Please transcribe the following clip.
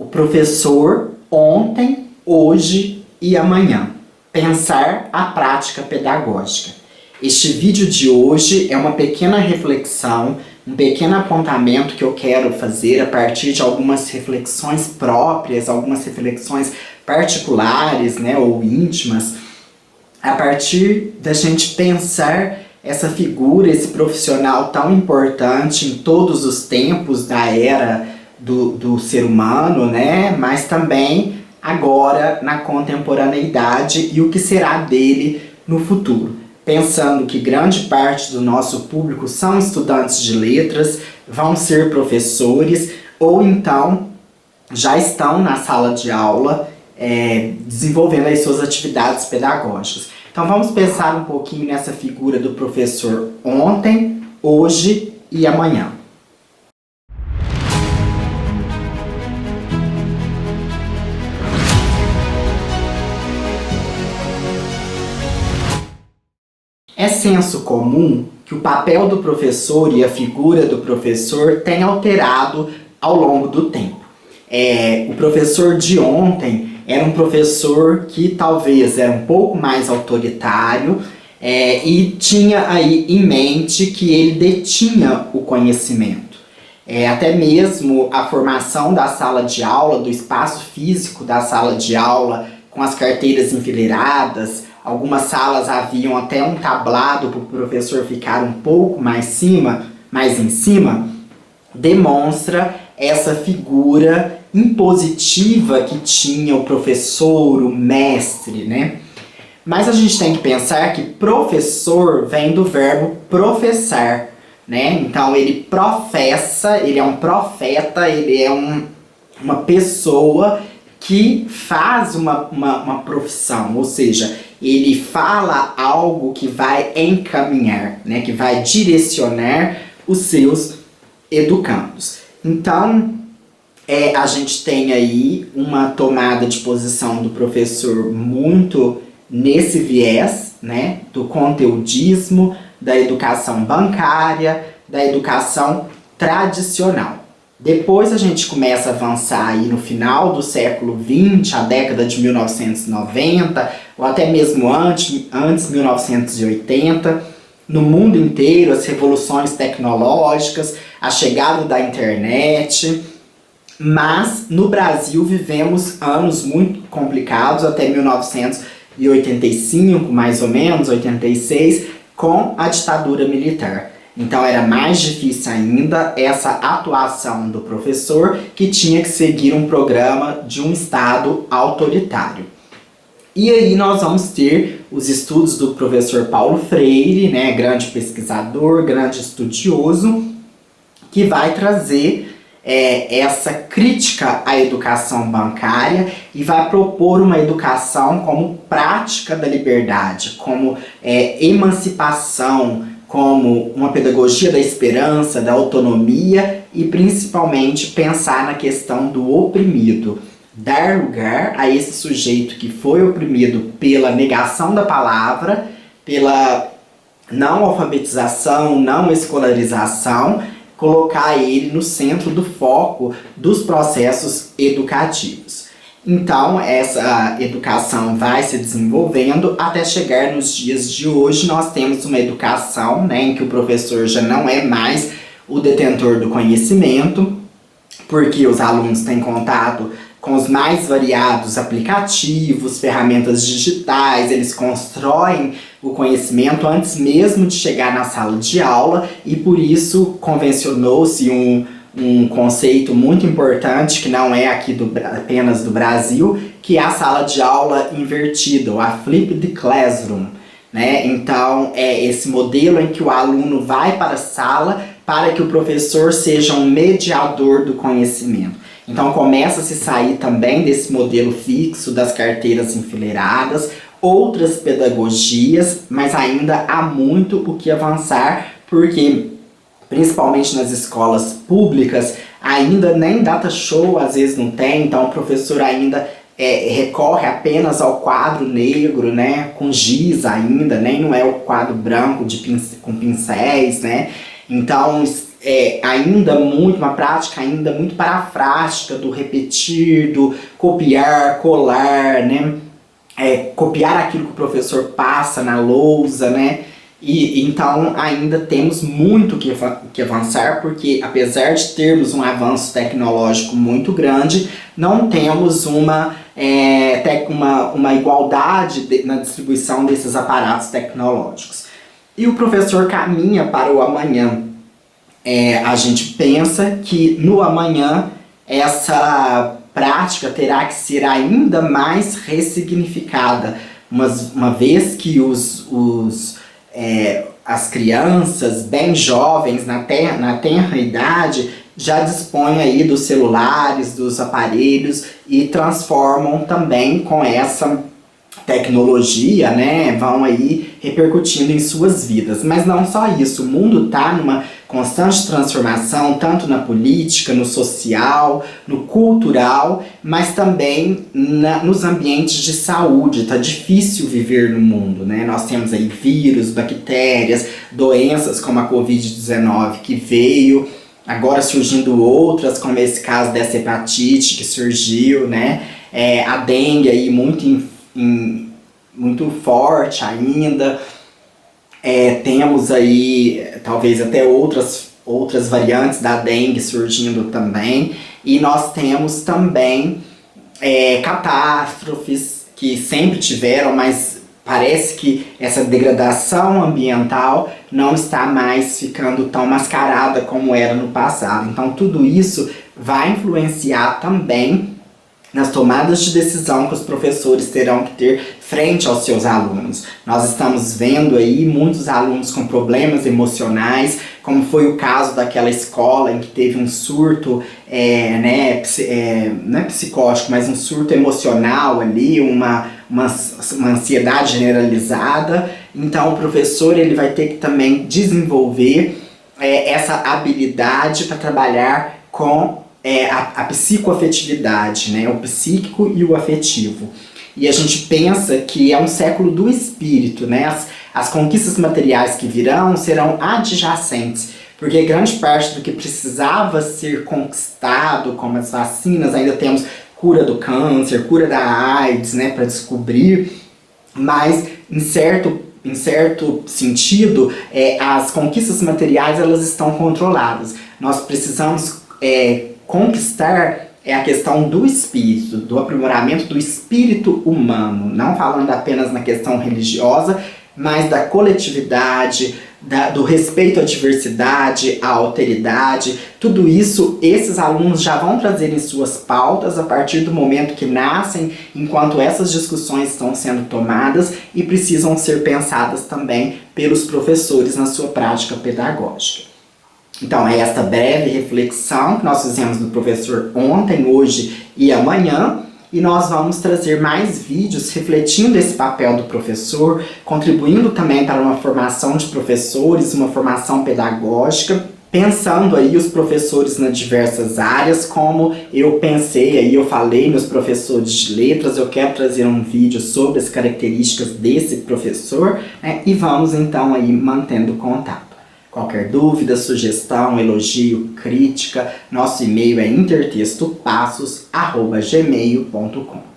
O professor ontem, hoje e amanhã. Pensar a prática pedagógica. Este vídeo de hoje é uma pequena reflexão, um pequeno apontamento que eu quero fazer a partir de algumas reflexões próprias, algumas reflexões particulares, ou íntimas, a partir da gente pensar essa figura, esse profissional tão importante em todos os tempos da era do ser humano, mas também agora na contemporaneidade e o que será dele no futuro. Pensando que grande parte do nosso público são estudantes de letras, vão ser professores ou então já estão na sala de aula desenvolvendo as suas atividades pedagógicas. Então vamos pensar um pouquinho nessa figura do professor ontem, hoje e amanhã. É senso comum que o papel do professor e a figura do professor tem alterado ao longo do tempo. O professor de ontem era um professor que talvez era um pouco mais autoritário e tinha aí em mente que ele detinha o conhecimento. Até mesmo a formação da sala de aula, do espaço físico da sala de aula, com as carteiras enfileiradas. Algumas salas haviam até um tablado para o professor ficar um pouco mais em cima, demonstra essa figura impositiva que tinha o professor, o mestre, Mas a gente tem que pensar que professor vem do verbo professar, Então ele professa, ele é um profeta, ele é uma pessoa que faz uma profissão, ou seja, ele fala algo que vai encaminhar, que vai direcionar os seus educandos. Então, a gente tem aí uma tomada de posição do professor muito nesse viés, do conteudismo, da educação bancária, da educação tradicional. Depois a gente começa a avançar aí no final do século XX, a década de 1990, ou até mesmo antes 1980, no mundo inteiro, as revoluções tecnológicas, a chegada da internet. Mas no Brasil vivemos anos muito complicados, até 1985, mais ou menos, 86, com a ditadura militar. Então era mais difícil ainda essa atuação do professor, que tinha que seguir um programa de um Estado autoritário. E aí nós vamos ter os estudos do professor Paulo Freire, grande pesquisador, grande estudioso, que vai trazer essa crítica à educação bancária e vai propor uma educação como prática da liberdade, como emancipação, como uma pedagogia da esperança, da autonomia e principalmente pensar na questão do oprimido. Dar lugar a esse sujeito que foi oprimido pela negação da palavra, pela não alfabetização, não escolarização, colocar ele no centro do foco dos processos educativos. Então, essa educação vai se desenvolvendo até chegar nos dias de hoje. Nós temos uma educação em que o professor já não é mais o detentor do conhecimento, porque os alunos têm contato com os mais variados aplicativos, ferramentas digitais, eles constroem o conhecimento antes mesmo de chegar na sala de aula e por isso convencionou-se um conceito muito importante que não é aqui apenas do Brasil, que é a sala de aula invertida, a flipped classroom, Então, é esse modelo em que o aluno vai para a sala para que o professor seja um mediador do conhecimento. Então, começa a se sair também desse modelo fixo das carteiras enfileiradas, outras pedagogias, mas ainda há muito o que avançar, porque principalmente nas escolas públicas, ainda nem data show às vezes não tem, então o professor ainda recorre apenas ao quadro negro, com giz ainda, nem não é o quadro branco com pincéis, Então ainda muito, uma prática ainda muito parafrástica do repetir, do copiar, colar, né? Copiar aquilo que o professor passa na lousa, né? E então ainda temos muito que avançar, porque apesar de termos um avanço tecnológico muito grande, não temos uma igualdade na distribuição desses aparatos tecnológicos. E o professor caminha para o amanhã. A gente pensa que no amanhã essa prática terá que ser ainda mais ressignificada, uma vez que as crianças bem jovens, na tenra idade, já dispõem aí dos celulares, dos aparelhos e transformam também com essa tecnologia, né, vão aí repercutindo em suas vidas. Mas não só isso, o mundo está numa constante transformação, tanto na política, no social, no cultural, mas também nos ambientes de saúde. Tá difícil viver no mundo, né? Nós temos aí vírus, bactérias, doenças como a Covid-19 que veio, agora surgindo outras, como esse caso dessa hepatite que surgiu, né? A dengue aí muito forte ainda. Temos aí talvez até outras variantes da dengue surgindo também, e nós temos também catástrofes que sempre tiveram, mas parece que essa degradação ambiental não está mais ficando tão mascarada como era no passado. Então tudo isso vai influenciar também nas tomadas de decisão que os professores terão que ter frente aos seus alunos. Nós estamos vendo aí muitos alunos com problemas emocionais, como foi o caso daquela escola em que teve um surto, não é psicótico, mas um surto emocional ali, uma ansiedade generalizada. Então o professor ele vai ter que também desenvolver essa habilidade para trabalhar com a psicoafetividade, né? O psíquico e o afetivo. E a gente pensa que é um século do espírito, né? As conquistas materiais que virão serão adjacentes, porque grande parte do que precisava ser conquistado, como as vacinas, ainda temos cura do câncer, cura da AIDS, né, para descobrir, mas em certo sentido, as conquistas materiais elas estão controladas. Nós precisamos conquistar a questão do espírito, do aprimoramento do espírito humano, não falando apenas na questão religiosa, mas da coletividade, do respeito à diversidade, à alteridade. Tudo isso, esses alunos já vão trazer em suas pautas a partir do momento que nascem, enquanto essas discussões estão sendo tomadas e precisam ser pensadas também pelos professores na sua prática pedagógica. Então, é esta breve reflexão que nós fizemos do professor ontem, hoje e amanhã, e nós vamos trazer mais vídeos refletindo esse papel do professor, contribuindo também para uma formação de professores, uma formação pedagógica, pensando aí os professores nas diversas áreas, como eu pensei aí, eu falei nos professores de letras, eu quero trazer um vídeo sobre as características desse professor, né, e vamos então aí mantendo contato. Qualquer dúvida, sugestão, elogio, crítica, nosso e-mail é intertextopassos@gmail.com.